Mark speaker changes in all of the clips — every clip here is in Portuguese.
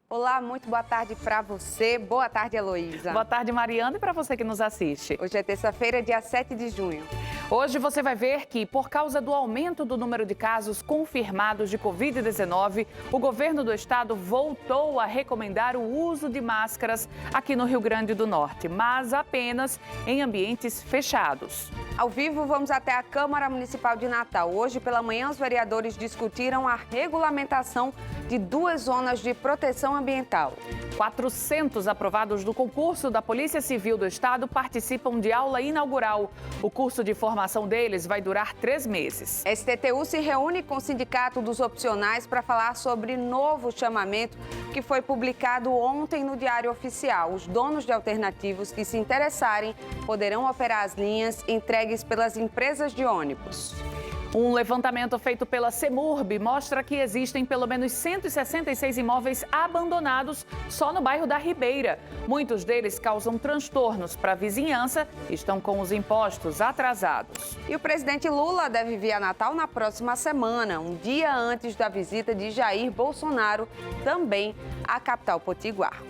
Speaker 1: Olá, muito boa tarde para você. Boa tarde, Heloísa.
Speaker 2: Boa tarde, Mariana, e para você que nos assiste.
Speaker 1: Hoje é terça-feira, dia 7 de junho.
Speaker 2: Hoje você vai ver que, por causa do aumento do número de casos confirmados de Covid-19, o governo do estado voltou a recomendar o uso de máscaras aqui no Rio Grande do Norte, mas apenas em ambientes fechados.
Speaker 1: Ao vivo, vamos até a Câmara Municipal de Natal. Hoje, pela manhã, os vereadores discutiram a regulamentação de 2 zonas de proteção ambiental.
Speaker 2: 400 aprovados do concurso da Polícia Civil do Estado participam de aula inaugural. O curso de formação deles vai durar 3 meses.
Speaker 1: STTU se reúne com o Sindicato dos Opcionais para falar sobre novo chamamento que foi publicado ontem no Diário Oficial. Os donos de alternativos que se interessarem poderão operar as linhas entregues pelas empresas de ônibus.
Speaker 2: Um levantamento feito pela CEMURB mostra que existem pelo menos 166 imóveis abandonados só no bairro da Ribeira. Muitos deles causam transtornos para a vizinhança e estão com os impostos atrasados.
Speaker 1: E o presidente Lula deve vir a Natal na próxima semana, um dia antes da visita de Jair Bolsonaro, também à capital potiguar.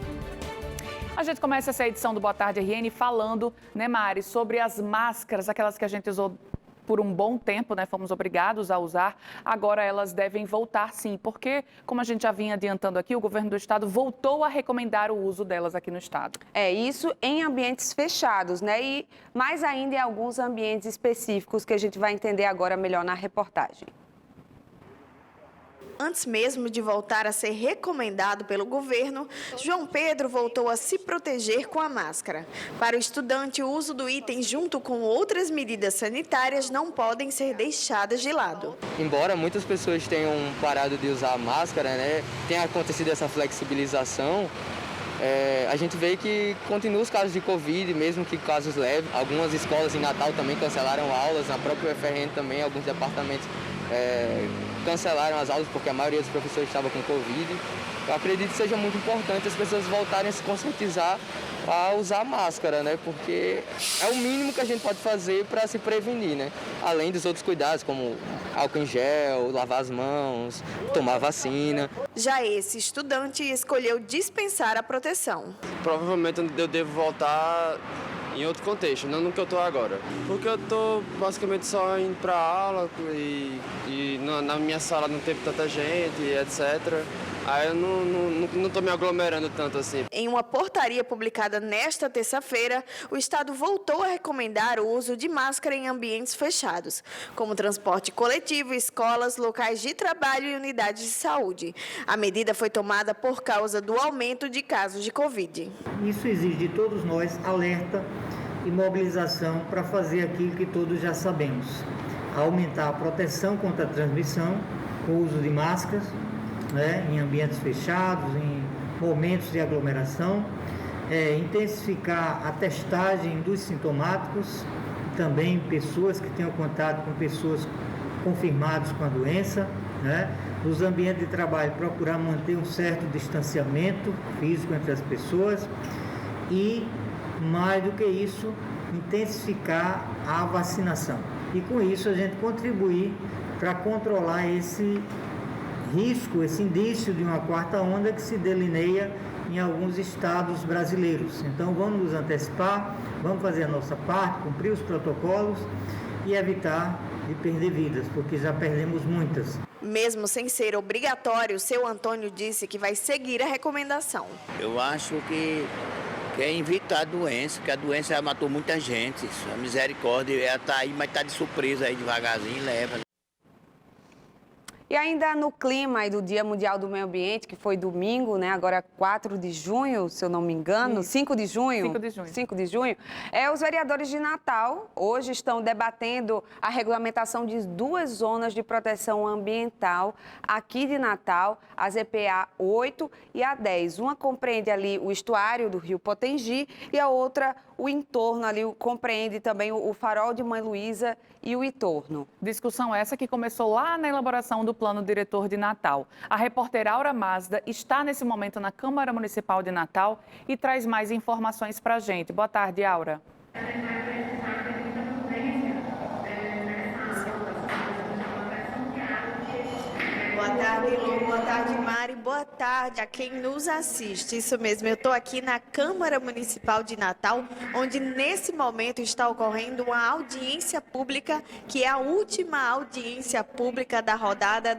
Speaker 2: A gente começa essa edição do Boa Tarde RN falando, né, Mari, sobre as máscaras, aquelas que a gente usou por um bom tempo, né? Fomos obrigados a usar. Agora elas devem voltar, sim, porque, como a gente já vinha adiantando aqui, o governo do estado voltou a recomendar o uso delas aqui no estado.
Speaker 1: É isso em ambientes fechados, né? E mais ainda em alguns ambientes específicos que a gente vai entender agora melhor na reportagem.
Speaker 3: Antes mesmo de voltar a ser recomendado pelo governo, João Pedro voltou a se proteger com a máscara. Para o estudante, o uso do item junto com outras medidas sanitárias não podem ser deixadas de lado.
Speaker 4: Embora muitas pessoas tenham parado de usar a máscara, né, tenha acontecido essa flexibilização, a gente vê que continua os casos de Covid, mesmo que casos leves. Algumas escolas em Natal também cancelaram aulas, na própria UFRN também, alguns departamentos cancelaram as aulas porque a maioria dos professores estava com Covid. Eu acredito que seja muito importante as pessoas voltarem a se conscientizar a usar máscara, né? Porque é o mínimo que a gente pode fazer para se prevenir, né? Além dos outros cuidados, como álcool em gel, lavar as mãos, tomar vacina.
Speaker 3: Já esse estudante escolheu dispensar a proteção.
Speaker 5: Provavelmente eu devo voltar em outro contexto, não no que eu estou agora. Porque eu estou basicamente só indo para aula e na minha sala não tem tanta gente, etc. Aí eu não estou me aglomerando tanto assim.
Speaker 3: Em uma portaria publicada nesta terça-feira, o Estado voltou a recomendar o uso de máscara em ambientes fechados, como transporte coletivo, escolas, locais de trabalho e unidades de saúde. A medida foi tomada por causa do aumento de casos de Covid.
Speaker 6: Isso exige de todos nós alerta e mobilização para fazer aquilo que todos já sabemos: aumentar a proteção contra a transmissão, com o uso de máscaras, né, em ambientes fechados, em momentos de aglomeração, intensificar a testagem dos sintomáticos, também pessoas que tenham contato com pessoas confirmadas com a doença, né? Nos ambientes de trabalho, procurar manter um certo distanciamento físico entre as pessoas e, mais do que isso, intensificar a vacinação. E com isso a gente contribuir para controlar esse risco, esse indício de uma quarta onda que se delineia em alguns estados brasileiros. Então vamos nos antecipar, vamos fazer a nossa parte, cumprir os protocolos e evitar de perder vidas, porque já perdemos muitas.
Speaker 3: Mesmo sem ser obrigatório, o seu Antônio disse que vai seguir a recomendação.
Speaker 7: Eu acho que é evitar a doença, porque a doença já matou muita gente. A misericórdia, ela está aí, mas está de surpresa aí, devagarzinho, leva.
Speaker 1: E ainda no clima aí do Dia Mundial do Meio Ambiente, que foi domingo, né? Agora 4 de junho, se eu não me engano, 5 de junho.
Speaker 2: 5 de junho.
Speaker 1: 5 de junho. Os vereadores de Natal hoje estão debatendo a regulamentação de 2 zonas de proteção ambiental aqui de Natal, a ZPA 8 e a 10. Uma compreende ali o estuário do Rio Potengi e a outra o entorno ali, compreende também o farol de Mãe Luísa e o entorno.
Speaker 2: Discussão essa que começou lá na elaboração do plano diretor de Natal. A repórter Aura Mazda está nesse momento na Câmara Municipal de Natal e traz mais informações para a gente. Boa tarde, Aura.
Speaker 3: Boa tarde. tarde, Elô. Boa tarde, Mari. Boa tarde a quem nos assiste. Isso mesmo, eu estou aqui na Câmara Municipal de Natal, onde nesse momento está ocorrendo uma audiência pública, que é a última audiência pública da rodada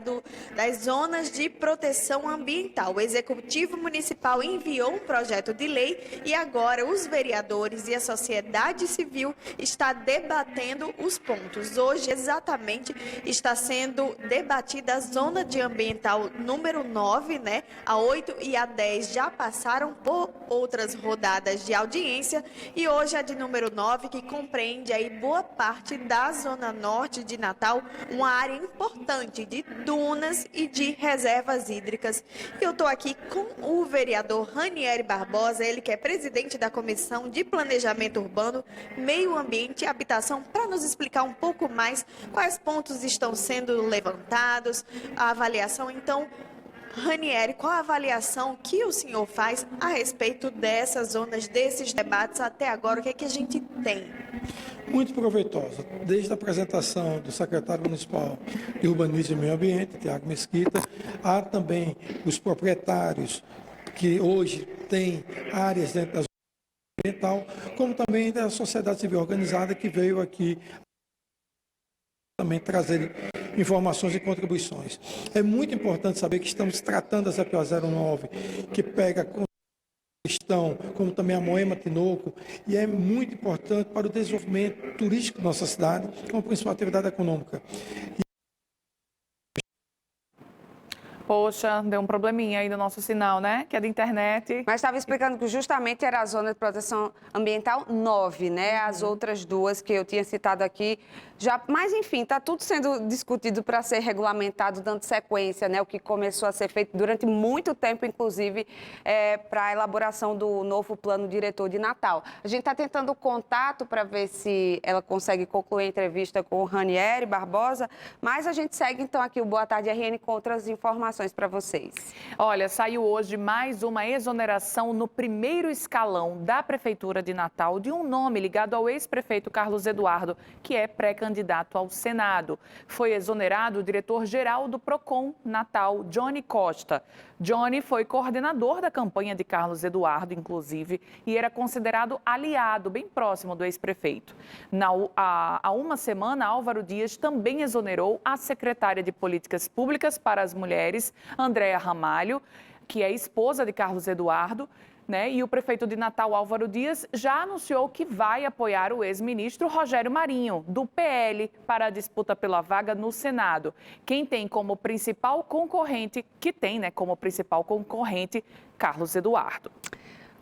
Speaker 3: das zonas de proteção ambiental. O Executivo Municipal enviou um projeto de lei e agora os vereadores e a sociedade civil está debatendo os pontos. Hoje, exatamente, está sendo debatida a zona de ambiental número 9, né? A 8 e a 10 já passaram por outras rodadas de audiência e hoje a de número 9, que compreende aí boa parte da zona norte de Natal, uma área importante de dunas e de reservas hídricas. Eu estou aqui com o vereador Ranieri Barbosa, ele que é presidente da Comissão de Planejamento Urbano, Meio Ambiente e Habitação, para nos explicar um pouco mais quais pontos estão sendo levantados, a avaliação. Então, Ranieri, qual a avaliação que o senhor faz a respeito dessas zonas, desses debates até agora? O que é que a gente tem?
Speaker 8: Muito proveitosa, desde a apresentação do secretário municipal de Urbanismo e Meio Ambiente, Tiago Mesquita, há também os proprietários que hoje têm áreas dentro da zona ambiental, como também da sociedade civil organizada que veio aqui também trazer informações e contribuições. É muito importante saber que estamos tratando a ZPO 09, que pega com questão, como também a Moema Tinoco, e é muito importante para o desenvolvimento turístico da nossa cidade, como principal atividade econômica.
Speaker 2: Poxa, deu um probleminha aí no nosso sinal, né? Que é da internet.
Speaker 1: Mas estava explicando que justamente era a zona de proteção ambiental 9, né? As outras duas que eu tinha citado aqui já... Mas, enfim, está tudo sendo discutido para ser regulamentado, dando sequência, né? O que começou a ser feito durante muito tempo, inclusive, para a elaboração do novo plano diretor de Natal. A gente está tentando contato para ver se ela consegue concluir a entrevista com o Ranieri Barbosa, mas a gente segue, então, aqui o Boa Tarde RN com outras informações para vocês.
Speaker 2: Olha, saiu hoje mais uma exoneração no primeiro escalão da Prefeitura de Natal de um nome ligado ao ex-prefeito Carlos Eduardo, que é pré-candidato ao Senado. Foi exonerado o diretor-geral do PROCON Natal, Johnny Costa. Johnny foi coordenador da campanha de Carlos Eduardo, inclusive, e era considerado aliado bem próximo do ex-prefeito. Há uma semana, Álvaro Dias também exonerou a secretária de Políticas Públicas para as Mulheres, Andréa Ramalho, que é esposa de Carlos Eduardo, né? E o prefeito de Natal, Álvaro Dias, já anunciou que vai apoiar o ex-ministro Rogério Marinho, do PL, para a disputa pela vaga no Senado. Quem tem como principal concorrente, Carlos Eduardo.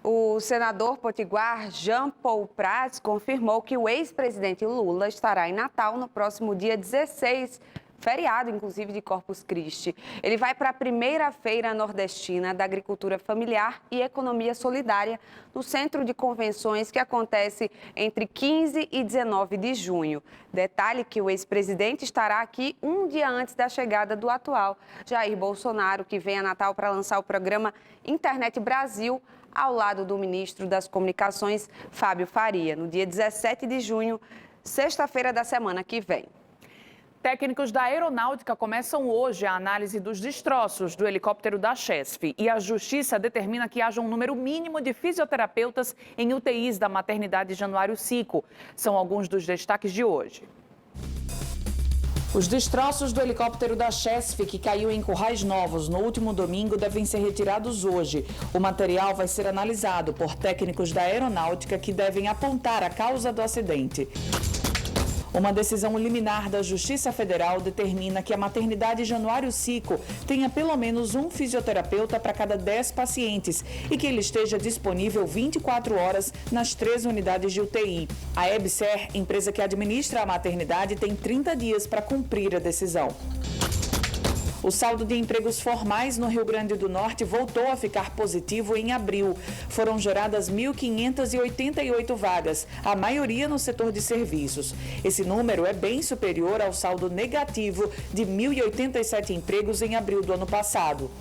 Speaker 1: O senador potiguar Jean Paul Prats confirmou que o ex-presidente Lula estará em Natal no próximo dia 16, feriado, inclusive, de Corpus Christi. Ele vai para a primeira feira nordestina da agricultura familiar e economia solidária no Centro de Convenções, que acontece entre 15 e 19 de junho. Detalhe que o ex-presidente estará aqui um dia antes da chegada do atual Jair Bolsonaro, que vem a Natal para lançar o programa Internet Brasil, ao lado do ministro das Comunicações, Fábio Faria, no dia 17 de junho, sexta-feira da semana que vem.
Speaker 2: Técnicos da Aeronáutica começam hoje a análise dos destroços do helicóptero da Chesf e a Justiça determina que haja um número mínimo de fisioterapeutas em UTIs da maternidade Januário Sico. São alguns dos destaques de hoje. Os destroços do helicóptero da Chesf, que caiu em Currais Novos no último domingo, devem ser retirados hoje. O material vai ser analisado por técnicos da Aeronáutica que devem apontar a causa do acidente. Uma decisão liminar da Justiça Federal determina que a maternidade Januário Sico tenha pelo menos um fisioterapeuta para cada 10 pacientes e que ele esteja disponível 24 horas nas 3 unidades de UTI. A EBSER, empresa que administra a maternidade, tem 30 dias para cumprir a decisão. O saldo de empregos formais no Rio Grande do Norte voltou a ficar positivo em abril. Foram geradas 1.588 vagas, a maioria no setor de serviços. Esse número é bem superior ao saldo negativo de 1.087 empregos em abril do ano passado.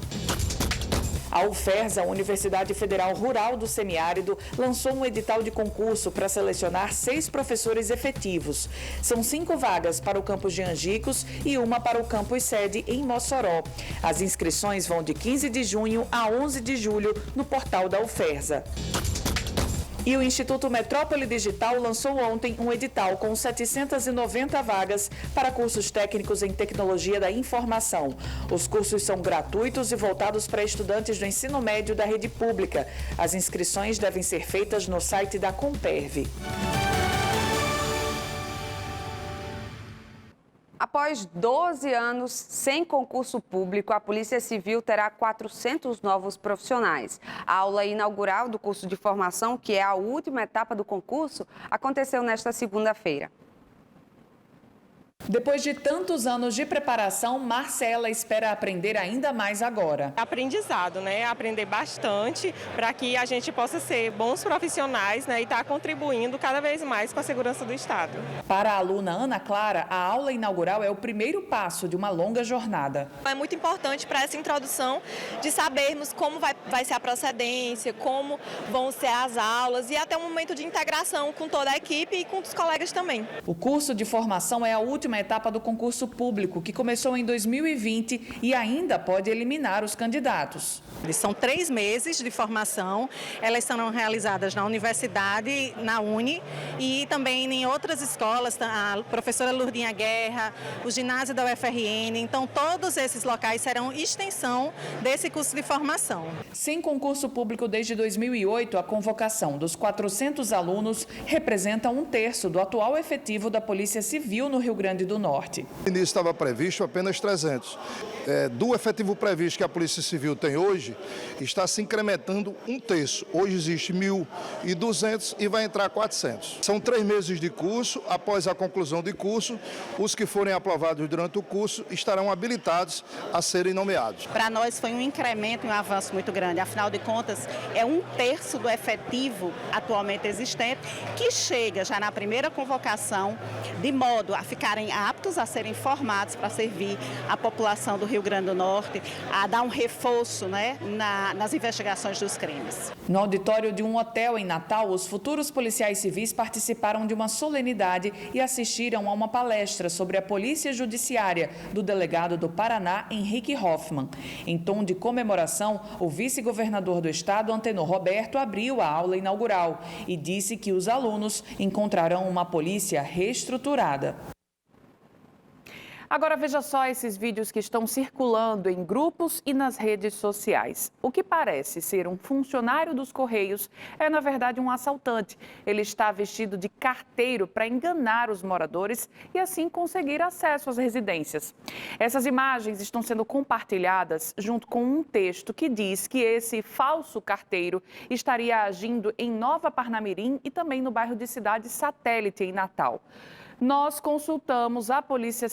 Speaker 2: A UFERJ, a Universidade Federal Rural do Semiárido, lançou um edital de concurso para selecionar 6 professores efetivos. São 5 vagas para o campus de Angicos e uma para o campus sede em Mossoró. As inscrições vão de 15 de junho a 11 de julho no portal da UFERJ. E o Instituto Metrópole Digital lançou ontem um edital com 790 vagas para cursos técnicos em tecnologia da informação. Os cursos são gratuitos e voltados para estudantes do ensino médio da rede pública. As inscrições devem ser feitas no site da Comperv.
Speaker 1: Após 12 anos sem concurso público, a Polícia Civil terá 400 novos profissionais. A aula inaugural do curso de formação, que é a última etapa do concurso, aconteceu nesta segunda-feira.
Speaker 2: Depois de tantos anos de preparação, Marcela espera aprender ainda mais agora.
Speaker 9: Aprendizado, né? Aprender bastante para que a gente possa ser bons profissionais, né? E estar contribuindo cada vez mais com a segurança do Estado.
Speaker 2: Para a aluna Ana Clara, a aula inaugural é o primeiro passo de uma longa jornada.
Speaker 10: É muito importante para essa introdução de sabermos como vai ser a procedência, como vão ser as aulas e até um momento de integração com toda a equipe e com os colegas também.
Speaker 2: O curso de formação é a última etapa do concurso público, que começou em 2020 e ainda pode eliminar os candidatos.
Speaker 11: São 3 meses de formação, elas serão realizadas na universidade, na Uni e também em outras escolas, a professora Lourdinha Guerra, o ginásio da UFRN, então todos esses locais serão extensão desse curso de formação.
Speaker 2: Sem concurso público desde 2008, a convocação dos 400 alunos representa 1/3 do atual efetivo da Polícia Civil no Rio Grande do Norte.
Speaker 12: No início estava previsto apenas 300. Do efetivo previsto que a Polícia Civil tem hoje, está se incrementando 1/3. Hoje existe 1.200 e vai entrar 400. São 3 meses de curso. Após a conclusão de curso, os que forem aprovados durante o curso estarão habilitados a serem nomeados.
Speaker 11: Para nós foi um incremento e um avanço muito grande. Afinal de contas, é 1/3 do efetivo atualmente existente que chega já na primeira convocação, de modo a ficarem aptos a serem formados para servir a população do Rio Grande do Norte, a dar um reforço, né, nas investigações dos crimes.
Speaker 2: No auditório de um hotel em Natal, os futuros policiais civis participaram de uma solenidade e assistiram a uma palestra sobre a Polícia Judiciária do delegado do Paraná, Henrique Hoffmann. Em tom de comemoração, o vice-governador do estado, Antenor Roberto, abriu a aula inaugural e disse que os alunos encontrarão uma polícia reestruturada. Agora veja só esses vídeos que estão circulando em grupos e nas redes sociais. O que parece ser um funcionário dos Correios é, na verdade, um assaltante. Ele está vestido de carteiro para enganar os moradores e assim conseguir acesso às residências. Essas imagens estão sendo compartilhadas junto com um texto que diz que esse falso carteiro estaria agindo em Nova Parnamirim e também no bairro de Cidade Satélite, em Natal. Nós consultamos a Polícia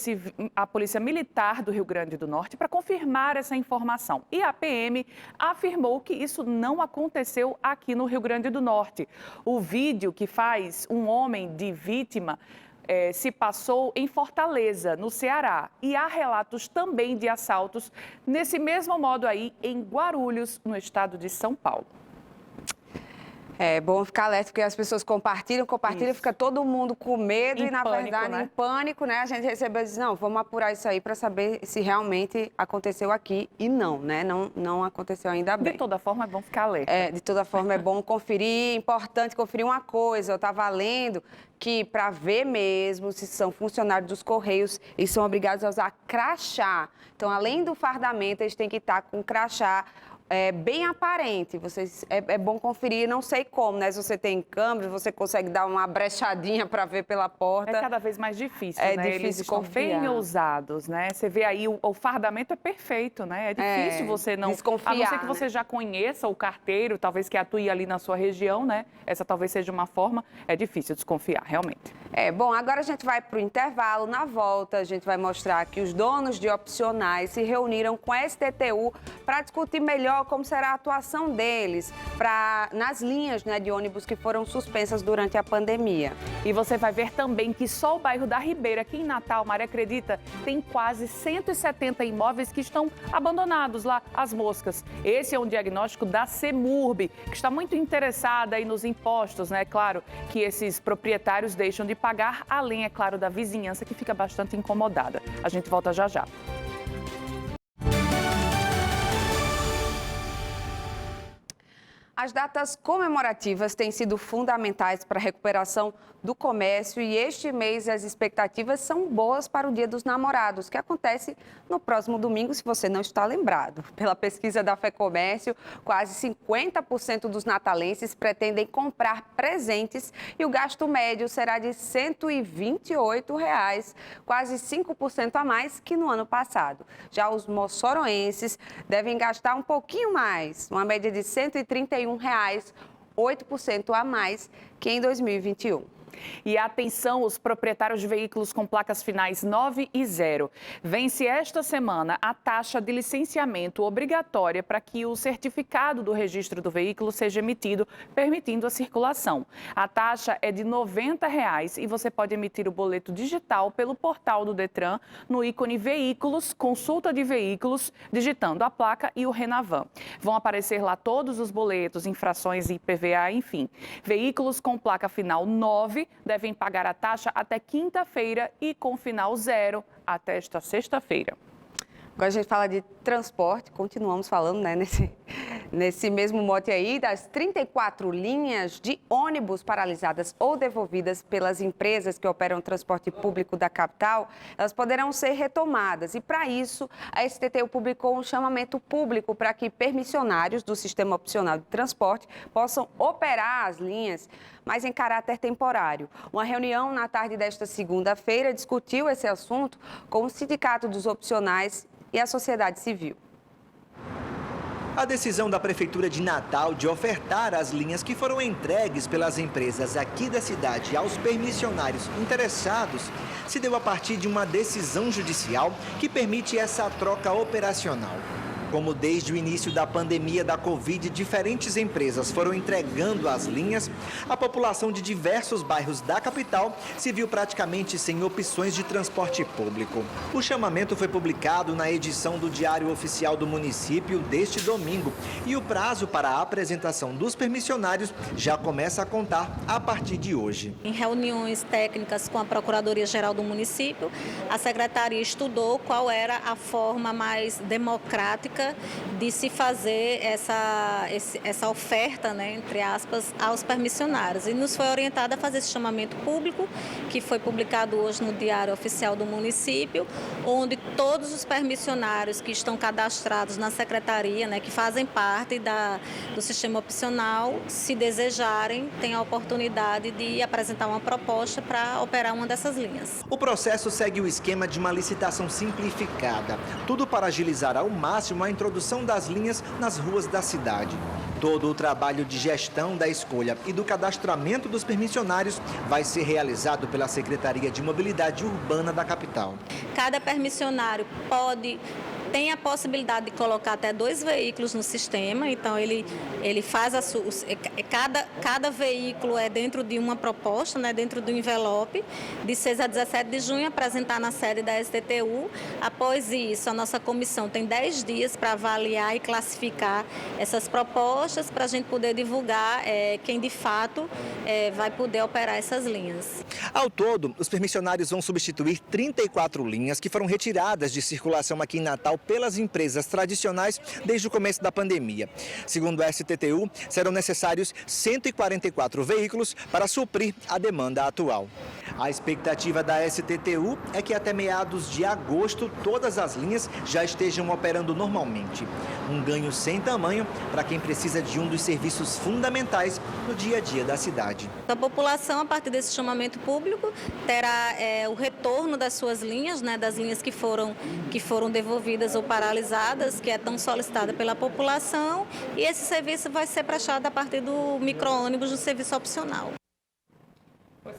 Speaker 2: Militar do Rio Grande do Norte para confirmar essa informação. E a PM afirmou que isso não aconteceu aqui no Rio Grande do Norte. O vídeo que faz um homem de vítima se passou em Fortaleza, no Ceará. E há relatos também de assaltos nesse mesmo modo aí em Guarulhos, no estado de São Paulo.
Speaker 1: É bom ficar alerta, porque as pessoas compartilham, fica todo mundo com medo e, na verdade, em pânico, né? A gente recebeu e diz, não, vamos apurar isso aí para saber se realmente aconteceu aqui e não, né? Não aconteceu ainda bem.
Speaker 2: De toda forma, é bom ficar alerta.
Speaker 1: De toda forma, é bom conferir, importante conferir uma coisa. Eu estava lendo que, para ver mesmo se são funcionários dos Correios, eles são obrigados a usar crachá. Então, além do fardamento, eles têm que estar com crachá bem aparente. É bom conferir, não sei como, né? Se você tem câmera, você consegue dar uma brechadinha para ver pela porta.
Speaker 2: É cada vez mais difícil, né?
Speaker 1: Difícil
Speaker 2: eles estão bem ousados, né? Você vê aí, o fardamento é perfeito, né? É difícil você não...
Speaker 1: desconfiar,
Speaker 2: a não ser que
Speaker 1: né?
Speaker 2: você já conheça o carteiro, talvez que atue ali na sua região, né? Essa talvez seja uma forma. É difícil desconfiar, realmente.
Speaker 1: Bom, agora a gente vai para o intervalo. Na volta, a gente vai mostrar que os donos de opcionais se reuniram com a STTU para discutir melhor como será a atuação deles nas linhas, né, de ônibus que foram suspensas durante a pandemia.
Speaker 2: E você vai ver também que só o bairro da Ribeira, aqui em Natal, Maria acredita, tem quase 170 imóveis que estão abandonados lá, as moscas. Esse é um diagnóstico da CEMURB, que está muito interessada aí nos impostos, né? Claro que esses proprietários deixam de pagar, além, é claro, da vizinhança que fica bastante incomodada. A gente volta já já.
Speaker 1: As datas comemorativas têm sido fundamentais para a recuperação do comércio e este mês as expectativas são boas para o Dia dos Namorados, que acontece no próximo domingo, se você não está lembrado. Pela pesquisa da FEComércio, quase 50% dos natalenses pretendem comprar presentes e o gasto médio será de R$ 128, quase 5% a mais que no ano passado. Já os moçoroenses devem gastar um pouquinho mais, uma média de R$ 131, 8% a mais que em 2021.
Speaker 2: E atenção, os proprietários de veículos com placas finais 9 e 0. Vence esta semana a taxa de licenciamento obrigatória para que o certificado do registro do veículo seja emitido, permitindo a circulação. A taxa é de R$ 90 e você pode emitir o boleto digital pelo portal do Detran no ícone Veículos, Consulta de Veículos, digitando a placa e o Renavan. Vão aparecer lá todos os boletos, infrações e IPVA, enfim. Veículos com placa final 9 devem pagar a taxa até quinta-feira e com final 0 até esta sexta-feira.
Speaker 1: Agora a gente fala de transporte, continuamos falando, né, nesse mesmo mote aí, das 34 linhas de ônibus paralisadas ou devolvidas pelas empresas que operam o transporte público da capital, elas poderão ser retomadas. E para isso, a STTU publicou um chamamento público para que permissionários do Sistema Opcional de Transporte possam operar as linhas, mas em caráter temporário. Uma reunião na tarde desta segunda-feira discutiu esse assunto com o Sindicato dos Opcionais e a sociedade civil.
Speaker 13: A decisão da Prefeitura de Natal de ofertar as linhas que foram entregues pelas empresas aqui da cidade aos permissionários interessados se deu a partir de uma decisão judicial que permite essa troca operacional. Como desde o início da pandemia da Covid, diferentes empresas foram entregando as linhas, a população de diversos bairros da capital se viu praticamente sem opções de transporte público. O chamamento foi publicado na edição do Diário Oficial do município deste domingo e o prazo para a apresentação dos permissionários já começa a contar a partir de hoje.
Speaker 14: Em reuniões técnicas com a Procuradoria-Geral do município, a secretaria estudou qual era a forma mais democrática de se fazer essa oferta, né, entre aspas, aos permissionários. E nos foi orientada a fazer esse chamamento público, que foi publicado hoje no Diário Oficial do município, onde todos os permissionários que estão cadastrados na secretaria, né, que fazem parte do sistema opcional, se desejarem, têm a oportunidade de apresentar uma proposta para operar uma dessas linhas.
Speaker 13: O processo segue o esquema de uma licitação simplificada, tudo para agilizar ao máximo a introdução das linhas nas ruas da cidade. Todo o trabalho de gestão da escolha e do cadastramento dos permissionários vai ser realizado pela Secretaria de Mobilidade Urbana da capital.
Speaker 14: Cada permissionário tem a possibilidade de colocar até 2 veículos no sistema, então ele faz cada veículo é dentro de uma proposta, né, dentro do envelope, de 6 a 17 de junho, apresentar na sede da STTU. Após isso, a nossa comissão tem 10 dias para avaliar e classificar essas propostas para a gente poder divulgar quem de fato vai poder operar essas linhas.
Speaker 13: Ao todo, os permissionários vão substituir 34 linhas que foram retiradas de circulação aqui em Natal pelas empresas tradicionais desde o começo da pandemia. Segundo a STTU, serão necessários 144 veículos para suprir a demanda atual. A expectativa da STTU é que até meados de agosto todas as linhas já estejam operando normalmente. Um ganho sem tamanho para quem precisa de um dos serviços fundamentais no dia a dia da cidade.
Speaker 14: A população, a partir desse chamamento público, terá o retorno das suas linhas, né, das linhas que foram devolvidas ou paralisadas, que é tão solicitada pela população, e esse serviço vai ser prestado a partir do micro-ônibus do serviço opcional.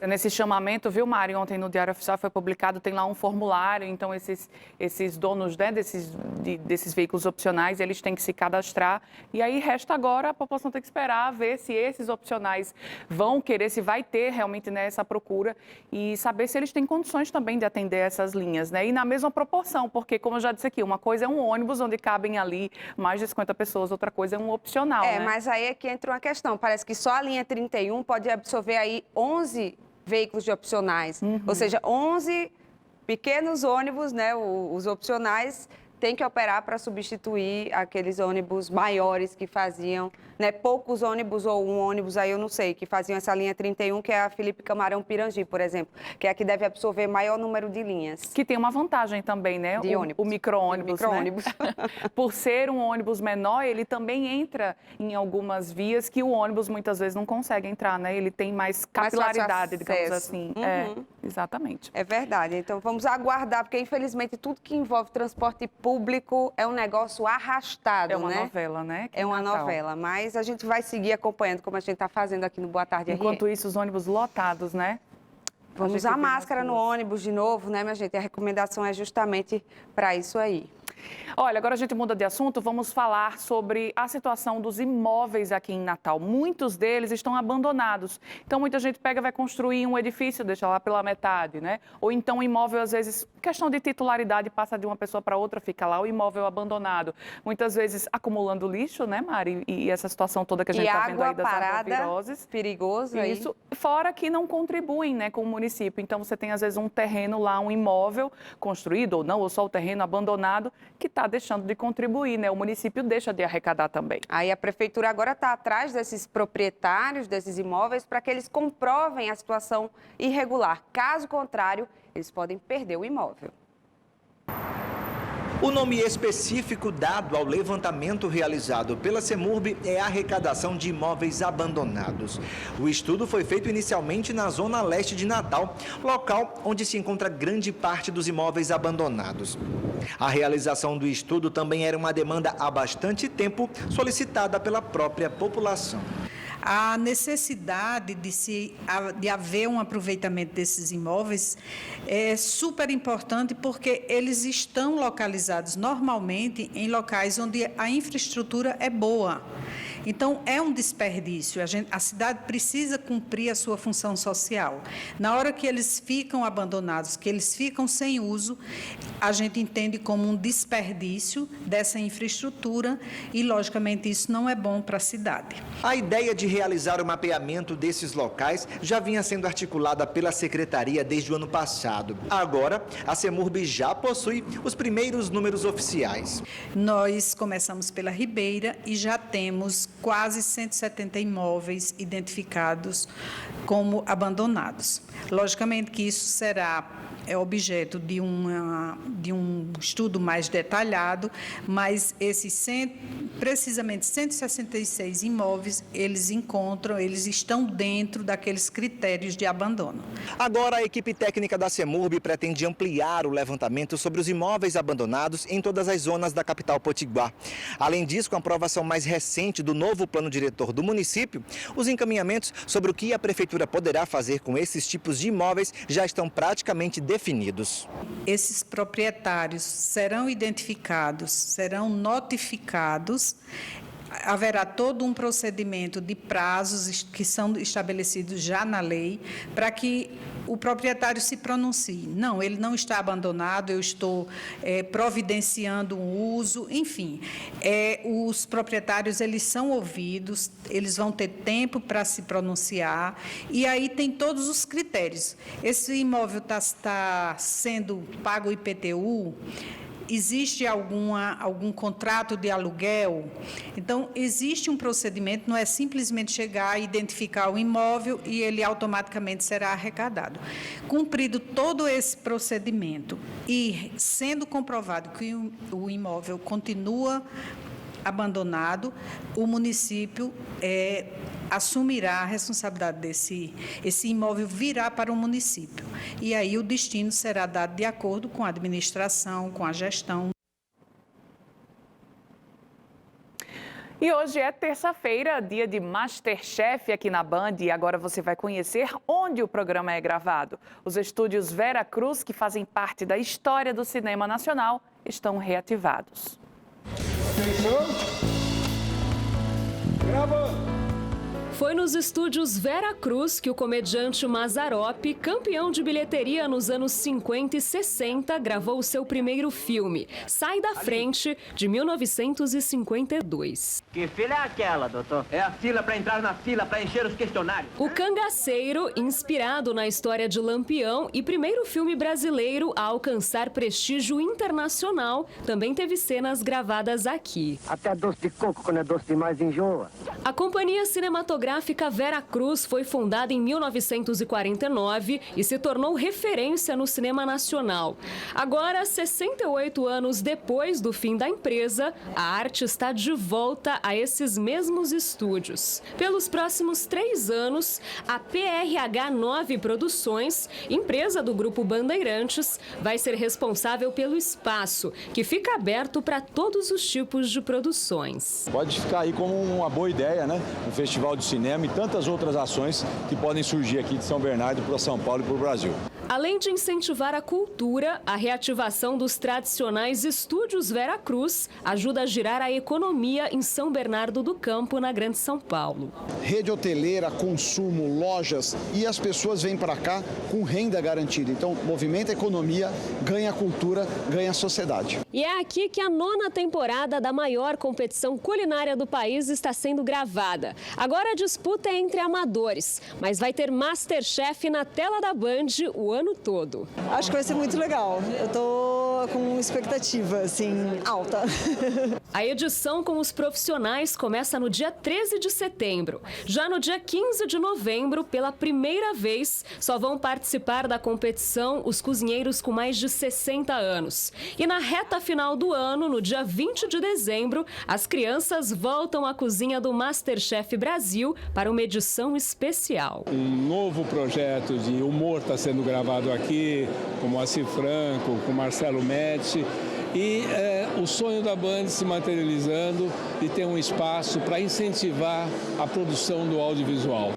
Speaker 2: Nesse chamamento, viu, Mari, ontem no Diário Oficial foi publicado, tem lá um formulário, então esses donos, né, desses veículos opcionais, eles têm que se cadastrar, e aí resta agora a população ter que esperar ver se esses opcionais vão querer, se vai ter realmente, né, essa procura, e saber se eles têm condições também de atender essas linhas, né, e na mesma proporção, porque, como eu já disse aqui, uma coisa é um ônibus onde cabem ali mais de 50 pessoas, outra coisa é um opcional, né?
Speaker 1: Mas aí é que entra uma questão, parece que só a linha 31 pode absorver aí 11 veículos de opcionais, ou seja, 11 pequenos ônibus, né, os opcionais têm que operar para substituir aqueles ônibus maiores que faziam, né, poucos ônibus ou um ônibus, aí eu não sei, que faziam essa linha 31, que é a Felipe Camarão Pirangi, por exemplo, que é a que deve absorver maior número de linhas.
Speaker 2: Que tem uma vantagem também, né?
Speaker 1: De ônibus.
Speaker 2: O micro-ônibus,
Speaker 1: né?
Speaker 2: Por ser um ônibus menor, ele também entra em algumas vias que o ônibus muitas vezes não consegue entrar, né? Ele tem mais capilaridade, digamos assim. Exatamente.
Speaker 1: É verdade. Então vamos aguardar, porque infelizmente tudo que envolve transporte público é um negócio arrastado, né?
Speaker 2: É uma novela, né?
Speaker 1: É uma novela, mas a gente vai seguir acompanhando, como a gente está fazendo aqui no Boa Tarde RN.
Speaker 2: Enquanto isso, os ônibus lotados, né?
Speaker 1: Vamos usar máscara no ônibus de novo, né, minha gente? A recomendação é justamente para isso aí.
Speaker 2: Olha, agora a gente muda de assunto, vamos falar sobre a situação dos imóveis aqui em Natal. Muitos deles estão abandonados. Então, muita gente pega e vai construir um edifício, deixa lá pela metade, né? Ou então o imóvel, às vezes, questão de titularidade, passa de uma pessoa para outra, fica lá o imóvel abandonado. Muitas vezes acumulando lixo, né, Mari? E essa situação toda que a gente está vendo aí das arboviroses.
Speaker 1: Perigoso aí.
Speaker 2: Isso, fora que não contribuem, né, com o município. Então, você tem, às vezes, um terreno lá, um imóvel construído ou não, ou só o terreno abandonado, que está deixando de contribuir, né? O município deixa de arrecadar também.
Speaker 1: Aí a prefeitura agora está atrás desses proprietários desses imóveis para que eles comprovem a situação irregular. Caso contrário, eles podem perder o imóvel.
Speaker 13: O nome específico dado ao levantamento realizado pela CEMURB é arrecadação de imóveis abandonados. O estudo foi feito inicialmente na zona leste de Natal, local onde se encontra grande parte dos imóveis abandonados. A realização do estudo também era uma demanda há bastante tempo solicitada pela própria população.
Speaker 15: A necessidade de haver um aproveitamento desses imóveis é super importante porque eles estão localizados normalmente em locais onde a infraestrutura é boa. Então, é um desperdício. A cidade precisa cumprir a sua função social. Na hora que eles ficam abandonados, que eles ficam sem uso, a gente entende como um desperdício dessa infraestrutura e, logicamente, isso não é bom para a cidade.
Speaker 13: A ideia de realizar o mapeamento desses locais já vinha sendo articulada pela Secretaria desde o ano passado. Agora, a CEMURB já possui os primeiros números oficiais.
Speaker 15: Nós começamos pela Ribeira e já temos quase 170 imóveis identificados como abandonados. Logicamente que isso será objeto de um estudo mais detalhado, mas esses precisamente 166 imóveis, eles estão dentro daqueles critérios de abandono.
Speaker 13: Agora, a equipe técnica da CEMURB pretende ampliar o levantamento sobre os imóveis abandonados em todas as zonas da capital potiguar. Além disso, com a aprovação mais recente do novo plano diretor do município, os encaminhamentos sobre o que a prefeitura poderá fazer com esses tipos de imóveis já estão praticamente definidos.
Speaker 15: Esses proprietários serão identificados, serão notificados, haverá todo um procedimento de prazos que são estabelecidos já na lei para que o proprietário se pronuncie. Não, ele não está abandonado, eu estou providenciando um uso, enfim. Os proprietários, eles são ouvidos, eles vão ter tempo para se pronunciar e aí tem todos os critérios. Esse imóvel está sendo pago IPTU, existe algum contrato de aluguel? Então, existe um procedimento, não é simplesmente chegar e identificar o imóvel e ele automaticamente será arrecadado. Cumprido todo esse procedimento e sendo comprovado que o imóvel continua abandonado, o município assumirá a responsabilidade esse imóvel virá para o município. E aí o destino será dado de acordo com a administração, com a gestão.
Speaker 2: E hoje é terça-feira, dia de MasterChef aqui na Band. E agora você vai conhecer onde o programa é gravado. Os estúdios Vera Cruz, que fazem parte da história do cinema nacional, estão reativados.
Speaker 16: Gravando. Foi nos estúdios Vera Cruz que o comediante Mazzaropi, campeão de bilheteria nos anos 50 e 60, gravou o seu primeiro filme, Sai da Frente, de 1952.
Speaker 17: Que fila é aquela, doutor? É a fila para entrar na fila, para encher os questionários.
Speaker 16: O Cangaceiro, inspirado na história de Lampião e primeiro filme brasileiro a alcançar prestígio internacional, também teve cenas gravadas aqui.
Speaker 17: Até doce de coco, quando é doce demais, enjoa.
Speaker 16: A companhia cinematográfica Vera Cruz foi fundada em 1949 e se tornou referência no cinema nacional. Agora, 68 anos depois do fim da empresa, a arte está de volta a esses mesmos estúdios. Pelos próximos 3 anos, a PRH 9 Produções, empresa do Grupo Bandeirantes, vai ser responsável pelo espaço, que fica aberto para todos os tipos de produções.
Speaker 18: Pode ficar aí como uma boa ideia, né? Um festival de cinema e tantas outras ações que podem surgir aqui de São Bernardo para São Paulo e para o Brasil.
Speaker 16: Além de incentivar a cultura, a reativação dos tradicionais estúdios Vera Cruz ajuda a girar a economia em São Bernardo do Campo, na Grande São Paulo.
Speaker 19: Rede hoteleira, consumo, lojas, e as pessoas vêm para cá com renda garantida. Então, movimenta a economia, ganha a cultura, ganha a sociedade.
Speaker 16: E é aqui que a 9ª temporada da maior competição culinária do país está sendo gravada. Agora a disputa é entre amadores, mas vai ter MasterChef na tela da Band o ano todo.
Speaker 20: Acho que vai ser muito legal. Eu tô com expectativa, assim, alta.
Speaker 16: A edição com os profissionais começa no dia 13 de setembro. Já no dia 15 de novembro, pela primeira vez, só vão participar da competição os cozinheiros com mais de 60 anos. E na reta final do ano, no dia 20 de dezembro, as crianças voltam à cozinha do MasterChef Brasil para uma edição especial.
Speaker 21: Um novo projeto de humor está sendo gravado aqui, com Moacir Franco, com Marcelo Médici, e o sonho da Band se materializando e ter um espaço para incentivar a produção do audiovisual.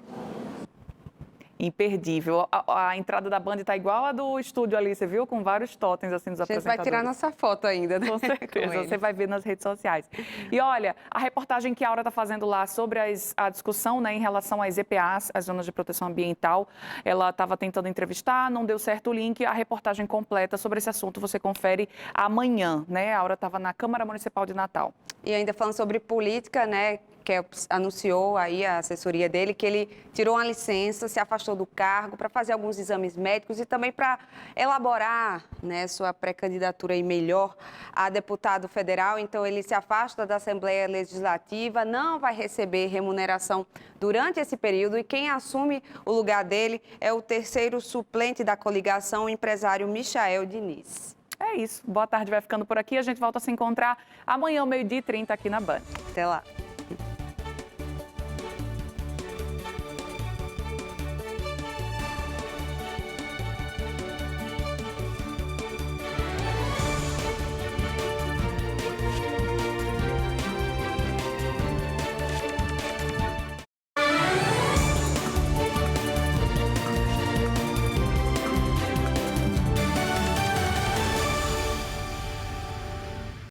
Speaker 2: Imperdível. A entrada da Band está igual a do estúdio ali, você viu? Com vários totens assim dos apresentadores.
Speaker 1: A gente vai tirar nossa foto ainda, né?
Speaker 2: Com certeza, você vai ver nas redes sociais. E olha, a reportagem que a Aura está fazendo lá sobre a discussão, né, em relação às EPAs, as zonas de proteção ambiental, ela estava tentando entrevistar, não deu certo o link. A reportagem completa sobre esse assunto você confere amanhã, né? A Aura estava na Câmara Municipal de Natal.
Speaker 1: E ainda falando sobre política, né? Que anunciou aí a assessoria dele que ele tirou uma licença, se afastou do cargo para fazer alguns exames médicos e também para elaborar, né, sua pré-candidatura aí melhor a deputado federal. Então, ele se afasta da Assembleia Legislativa, não vai receber remuneração durante esse período e quem assume o lugar dele é o terceiro suplente da coligação, o empresário Michael Diniz.
Speaker 2: É isso. Boa tarde, vai ficando por aqui. A gente volta a se encontrar amanhã, 12h30, aqui na Band.
Speaker 1: Até lá.